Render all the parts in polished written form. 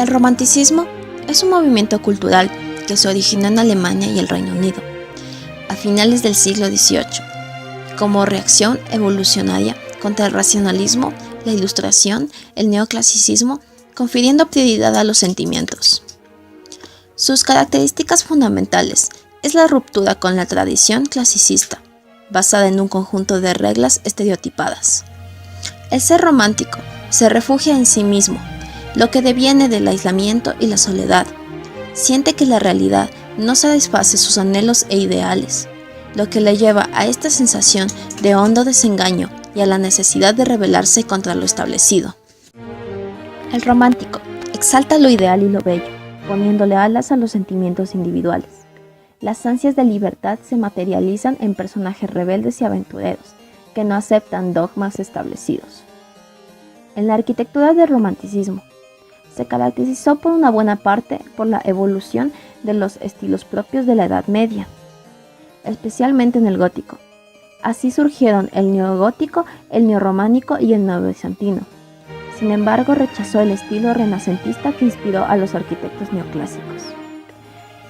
El romanticismo es un movimiento cultural que se originó en Alemania y el Reino Unido a finales del siglo XVIII, como reacción evolucionaria contra el racionalismo, la Ilustración, el neoclasicismo, confiriendo prioridad a los sentimientos. Sus características fundamentales es la ruptura con la tradición clasicista, basada en un conjunto de reglas estereotipadas. El ser romántico se refugia en sí mismo, lo que deviene del aislamiento y la soledad. Siente que la realidad no satisface sus anhelos e ideales, lo que le lleva a esta sensación de hondo desengaño y a la necesidad de rebelarse contra lo establecido. El romántico exalta lo ideal y lo bello, poniéndole alas a los sentimientos individuales. Las ansias de libertad se materializan en personajes rebeldes y aventureros, que no aceptan dogmas establecidos. En la arquitectura del romanticismo, se caracterizó por una buena parte por la evolución de los estilos propios de la Edad Media, especialmente en el gótico. Así surgieron el neogótico, el neorrománico y el neobizantino. Sin embargo, rechazó el estilo renacentista que inspiró a los arquitectos neoclásicos.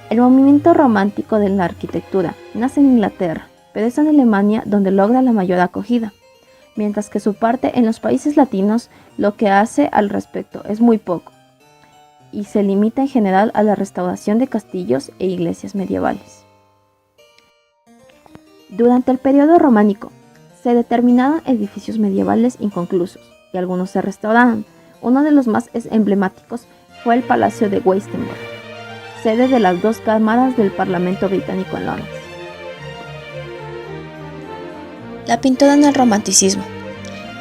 El movimiento romántico de la arquitectura nace en Inglaterra, pero es en Alemania donde logra la mayor acogida, mientras que su parte en los países latinos lo que hace al respecto es muy poco, y se limita en general a la restauración de castillos e iglesias medievales. Durante el periodo románico, se determinaron edificios medievales inconclusos, y algunos se restauraron. Uno de los más emblemáticos fue el Palacio de Weissenburg, sede de las dos cámaras del Parlamento británico en Londres. La pintura en el romanticismo.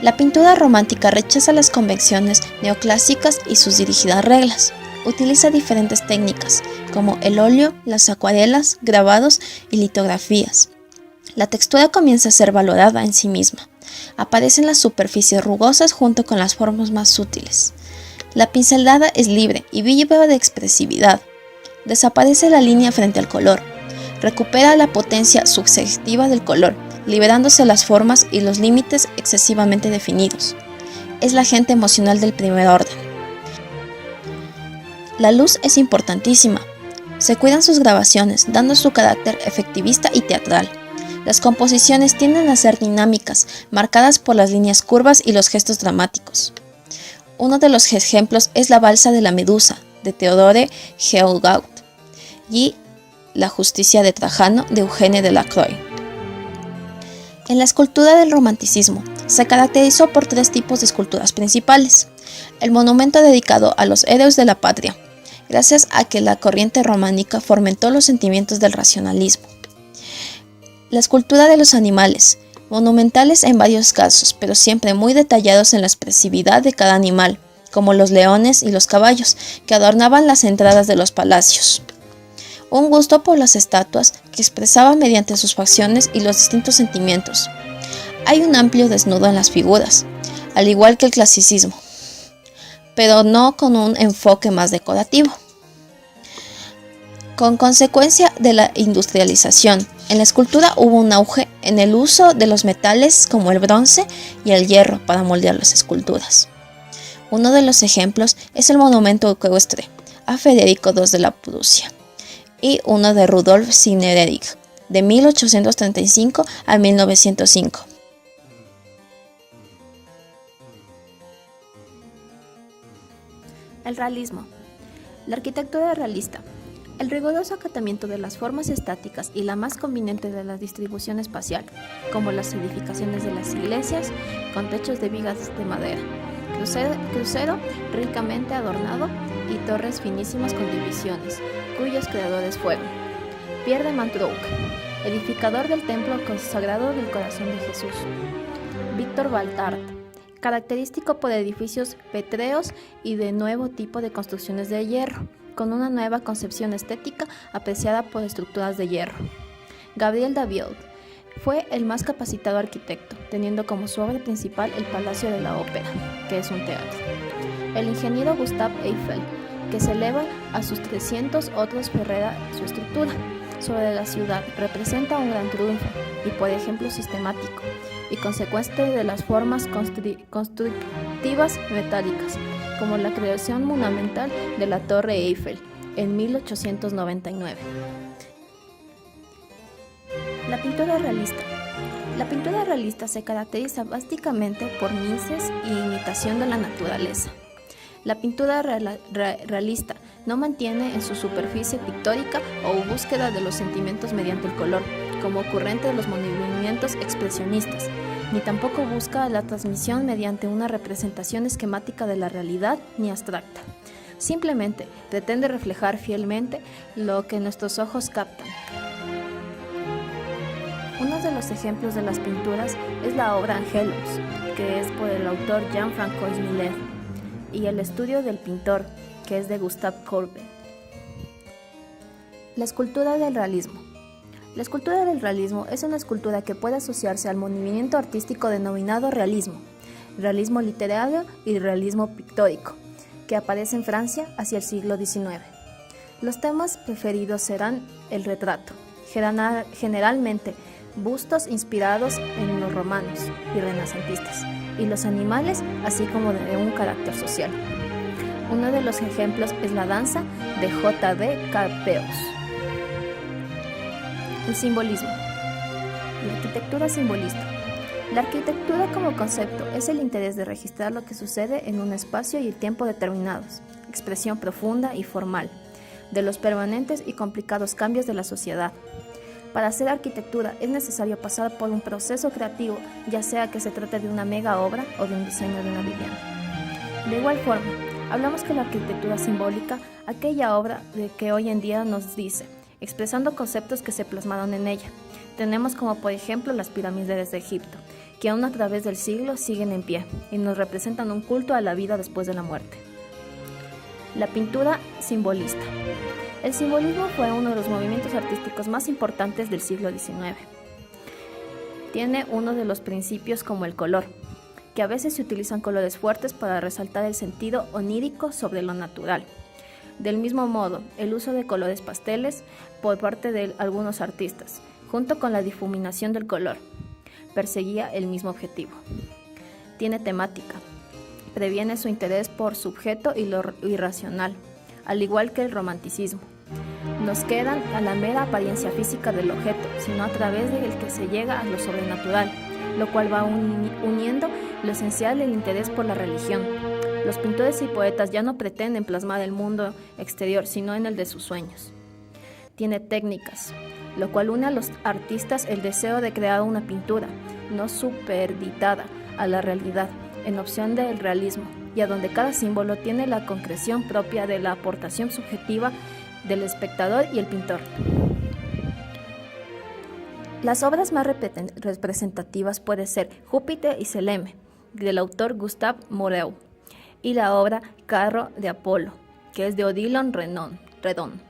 La pintura romántica rechaza las convenciones neoclásicas y sus dirigidas reglas. Utiliza diferentes técnicas, como el óleo, las acuarelas, grabados y litografías. La textura comienza a ser valorada en sí misma. Aparecen las superficies rugosas junto con las formas más sutiles. La pincelada es libre y viva de expresividad. Desaparece la línea frente al color. Recupera la potencia sugestiva del color, liberándose las formas y los límites excesivamente definidos. Es la agente emocional del primer orden. La luz es importantísima. Se cuidan sus grabaciones, dando su carácter efectivista y teatral. Las composiciones tienden a ser dinámicas, marcadas por las líneas curvas y los gestos dramáticos. Uno de los ejemplos es la Balsa de la Medusa, de Theodore Heugaud, y La Justicia de Trajano, de Eugène Delacroix. En la escultura del romanticismo, se caracterizó por tres tipos de esculturas principales. El monumento dedicado a los héroes de la patria, gracias a que la corriente románica fomentó los sentimientos del racionalismo. La escultura de los animales, monumentales en varios casos, pero siempre muy detallados en la expresividad de cada animal, como los leones y los caballos, que adornaban las entradas de los palacios. Un gusto por las estatuas que expresaba mediante sus facciones y los distintos sentimientos. Hay un amplio desnudo en las figuras, al igual que el clasicismo, pero no con un enfoque más decorativo. Con consecuencia de la industrialización, en la escultura hubo un auge en el uso de los metales como el bronce y el hierro para moldear las esculturas. Uno de los ejemplos es el monumento ecuestre a Federico II de la Prusia y uno de Rudolf Signer-Erich de 1835 a 1905. El realismo. La arquitectura realista. El riguroso acatamiento de las formas estáticas y la más conveniente de la distribución espacial, como las edificaciones de las iglesias con techos de vigas de madera, crucero ricamente adornado y torres finísimas con divisiones, cuyos creadores fueron Pierre de Manteroux, edificador del templo consagrado del Corazón de Jesús; Víctor Baltard, característico por edificios pétreos y de nuevo tipo de construcciones de hierro, con una nueva concepción estética apreciada por estructuras de hierro. Gabriel David fue el más capacitado arquitecto, teniendo como su obra principal el Palacio de la Ópera, que es un teatro. El ingeniero Gustave Eiffel, que se eleva a sus 300 otros ferrera su estructura sobre la ciudad, representa un gran triunfo y, por ejemplo, sistemático y consecuente de las formas constructivas metálicas, como la creación monumental de la Torre Eiffel en 1899. La pintura realista. La pintura realista se caracteriza básicamente por mises y imitación de la naturaleza. La pintura realista no mantiene en su superficie pictórica o búsqueda de los sentimientos mediante el color, como ocurrente de los movimientos expresionistas, ni tampoco busca la transmisión mediante una representación esquemática de la realidad ni abstracta. Simplemente pretende reflejar fielmente lo que nuestros ojos captan. Uno de los ejemplos de las pinturas es la obra Angelus, que es por el autor Jean-François Millet, y el estudio del pintor, que es de Gustave Courbet. La escultura del realismo. La escultura del realismo es una escultura que puede asociarse al movimiento artístico denominado realismo literario y realismo pictórico, que aparece en Francia hacia el siglo XIX. Los temas preferidos serán el retrato, generalmente bustos inspirados en los romanos y renacentistas, y los animales, así como de un carácter social. Uno de los ejemplos es la danza de J.D. Capeus. El simbolismo. La arquitectura simbolista. La arquitectura como concepto es el interés de registrar lo que sucede en un espacio y el tiempo determinados, expresión profunda y formal, de los permanentes y complicados cambios de la sociedad. Para hacer arquitectura es necesario pasar por un proceso creativo, ya sea que se trate de una mega obra o de un diseño de una vivienda. De igual forma, hablamos que la arquitectura simbólica, aquella obra de que hoy en día nos dice, expresando conceptos que se plasmaron en ella. Tenemos como por ejemplo las pirámides de Egipto, que aún a través del siglo siguen en pie y nos representan un culto a la vida después de la muerte. La pintura simbolista. El simbolismo fue uno de los movimientos artísticos más importantes del siglo XIX. Tiene uno de los principios como el color, que a veces se utilizan colores fuertes para resaltar el sentido onírico sobre lo natural. Del mismo modo, el uso de colores pasteles por parte de algunos artistas, junto con la difuminación del color, perseguía el mismo objetivo. Tiene temática. Previene su interés por sujeto y lo irracional, al igual que el romanticismo. Nos quedan a la mera apariencia física del objeto, sino a través del que se llega a lo sobrenatural, lo cual va uniendo lo esencial del interés por la religión. Los pintores y poetas ya no pretenden plasmar el mundo exterior, sino en el de sus sueños. Tiene técnicas, lo cual une a los artistas el deseo de crear una pintura, no supeditada a la realidad, en opción del realismo, y a donde cada símbolo tiene la concreción propia de la aportación subjetiva del espectador y el pintor. Las obras más representativas pueden ser Júpiter y Selene, del autor Gustave Moreau, y la obra Carro de Apolo, que es de Odilon Redon.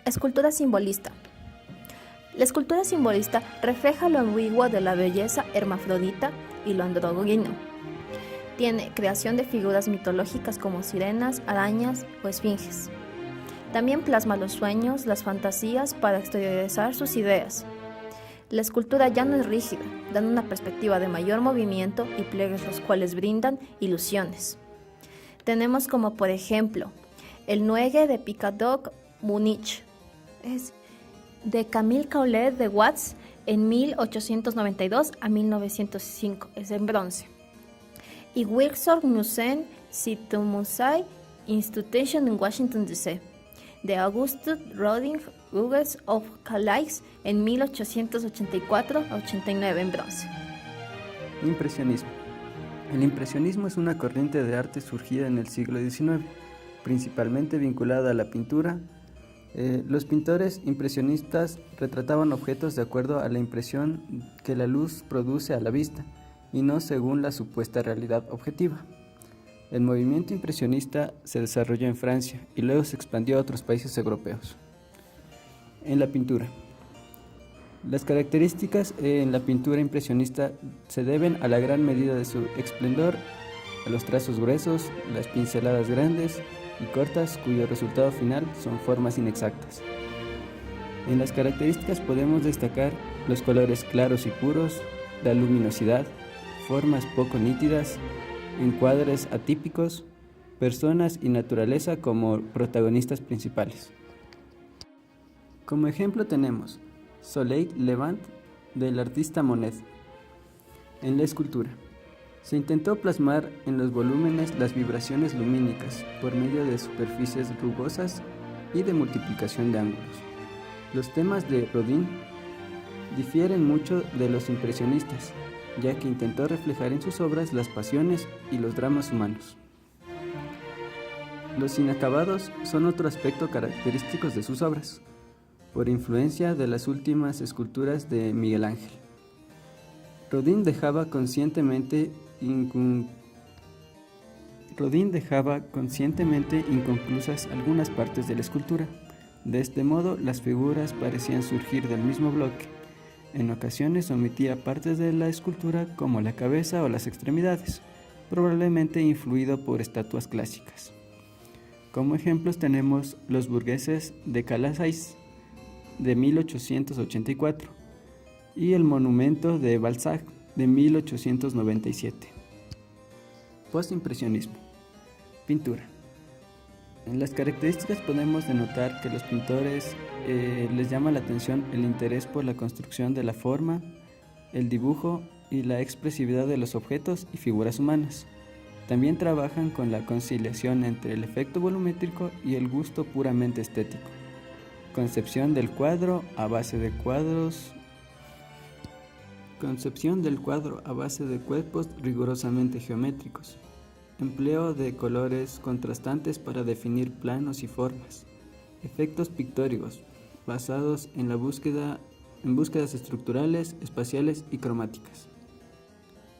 Escultura simbolista. La escultura simbolista refleja lo ambiguo de la belleza hermafrodita y lo andrógino. Tiene creación de figuras mitológicas como sirenas, arañas o esfinges. También plasma los sueños, las fantasías para exteriorizar sus ideas. La escultura ya no es rígida, dando una perspectiva de mayor movimiento y pliegues los cuales brindan ilusiones. Tenemos como por ejemplo el Nuege de Picadoc Múnich, es de Camille Collet de Watts en 1892 a 1905, es en bronce. Y Wilson Museum Sitmusai Institution en Washington D.C. de Augustus Rodin Hughes of Calais en 1884 a 89 en bronce. Impresionismo. El impresionismo es una corriente de arte surgida en el siglo XIX, principalmente vinculada a la pintura. Los pintores impresionistas retrataban objetos de acuerdo a la impresión que la luz produce a la vista, y no según la supuesta realidad objetiva. El movimiento impresionista se desarrolló en Francia y luego se expandió a otros países europeos. En la pintura. Las características en la pintura impresionista se deben a la gran medida de su esplendor, a los trazos gruesos, las pinceladas grandes y cortas, cuyo resultado final son formas inexactas. En las características podemos destacar los colores claros y puros, la luminosidad, formas poco nítidas, encuadres atípicos, personas y naturaleza como protagonistas principales. Como ejemplo tenemos Soleil Levant del artista Monet. En la escultura, se intentó plasmar en los volúmenes las vibraciones lumínicas por medio de superficies rugosas y de multiplicación de ángulos. Los temas de Rodin difieren mucho de los impresionistas, ya que intentó reflejar en sus obras las pasiones y los dramas humanos. Los inacabados son otro aspecto característico de sus obras, por influencia de las últimas esculturas de Miguel Ángel. Rodin dejaba conscientemente inconclusas algunas partes de la escultura. De este modo, las figuras parecían surgir del mismo bloque. En ocasiones omitía partes de la escultura como la cabeza o las extremidades, probablemente influido por estatuas clásicas. Como ejemplos tenemos los burgueses de Calais de 1884 y el monumento de Balzac de 1897. Postimpresionismo. Pintura. En las características podemos denotar que los pintores les llama la atención el interés por la construcción de la forma, el dibujo y la expresividad de los objetos y figuras humanas. También trabajan con la conciliación entre el efecto volumétrico y el gusto puramente estético. Concepción del cuadro a base de cuerpos rigurosamente geométricos. Empleo de colores contrastantes para definir planos y formas. Efectos pictóricos basados en búsquedas estructurales, espaciales y cromáticas.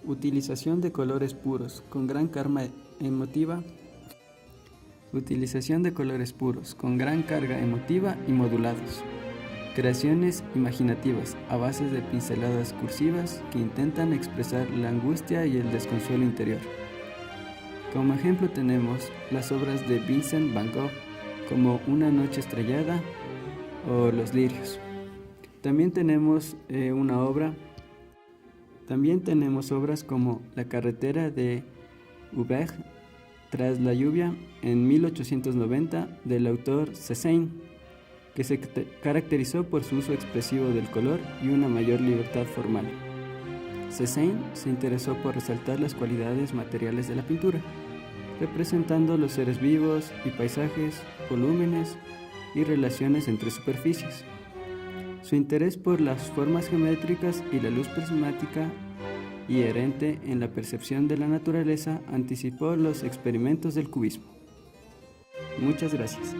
Utilización de colores puros con gran carga emotiva y modulados. Creaciones imaginativas a base de pinceladas cursivas que intentan expresar la angustia y el desconsuelo interior. Como ejemplo tenemos las obras de Vincent van Gogh como Una noche estrellada o Los lirios. También tenemos obras como La carretera de Hubert tras la lluvia en 1890 del autor Cézanne, que se caracterizó por su uso expresivo del color y una mayor libertad formal. Cézanne se interesó por resaltar las cualidades materiales de la pintura, representando los seres vivos y paisajes, volúmenes y relaciones entre superficies. Su interés por las formas geométricas y la luz prismática inherente en la percepción de la naturaleza anticipó los experimentos del cubismo. Muchas gracias.